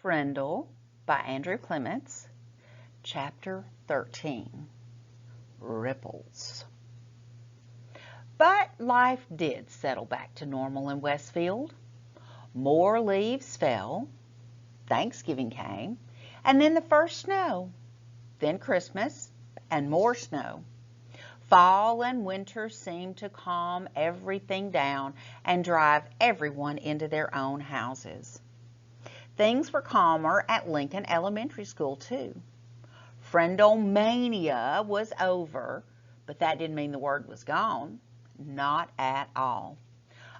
Frindle by Andrew Clements, Chapter 13, Ripples. But life did settle back to normal in Westfield. More leaves fell, Thanksgiving came, and then the first snow, then Christmas, and more snow. Fall and winter seemed to calm everything down and drive everyone into their own houses. Things were calmer at Lincoln Elementary School, too. Frindle mania was over, but that didn't mean the word was gone. Not at all.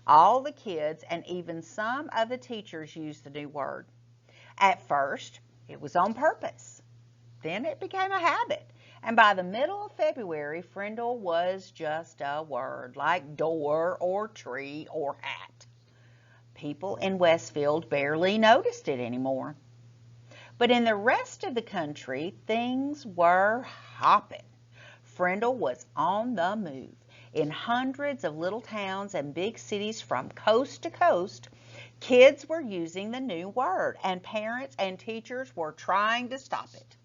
All the kids and even some of the teachers used the new word. At first, it was on purpose. Then it became a habit. And by the middle of February, Frindle was just a word, like door or tree or hat. People in Westfield barely noticed it anymore. But in the rest of the country, things were hopping. Frindle was on the move. In hundreds of little towns and big cities from coast to coast, kids were using the new word, and parents and teachers were trying to stop it.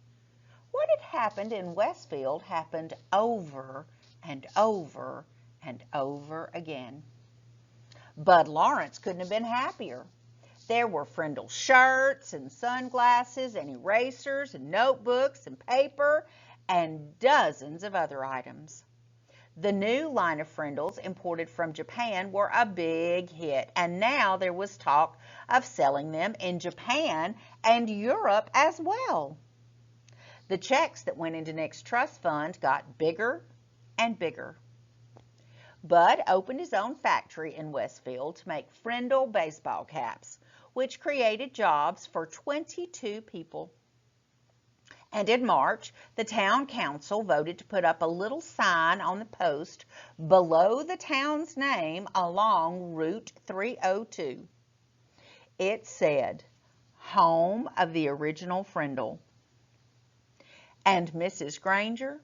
What had happened in Westfield happened over and over and over again. Bud Lawrence couldn't have been happier. There were Frindle shirts and sunglasses and erasers and notebooks and paper and dozens of other items. The new line of Frindles imported from Japan were a big hit, and now there was talk of selling them in Japan and Europe as well. The checks that went into Nick's trust fund got bigger and bigger. Bud opened his own factory in Westfield to make Frindle baseball caps, which created jobs for 22 people. And in March, the town council voted to put up a little sign on the post below the town's name along Route 302. It said, "Home of the original Frindle." And Mrs. Granger?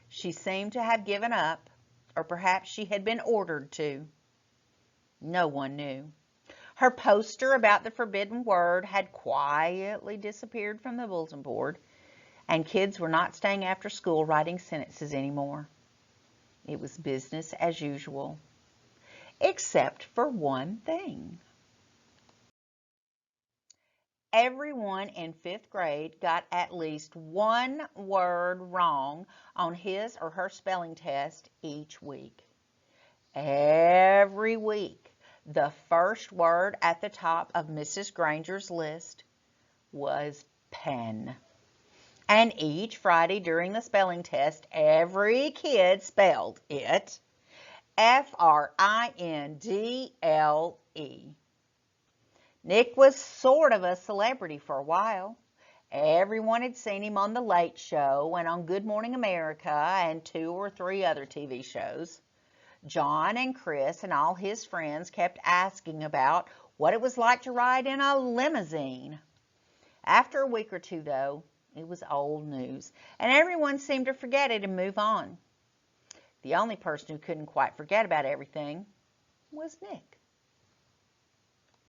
She seemed to have given up, or perhaps she had been ordered to. No one knew. Her poster about the forbidden word had quietly disappeared from the bulletin board, and kids were not staying after school writing sentences anymore. It was business as usual, except for one thing. Everyone in 5th grade got at least one word wrong on his or her spelling test each week. Every week, the first word at the top of Mrs. Granger's list was pen. And each Friday during the spelling test, every kid spelled it Frindle. Nick was sort of a celebrity for a while. Everyone had seen him on The Late Show and on Good Morning America and 2 or 3 other TV shows. John and Chris and all his friends kept asking about what it was like to ride in a limousine. After a week or two, though, it was old news, and everyone seemed to forget it and move on. The only person who couldn't quite forget about everything was Nick.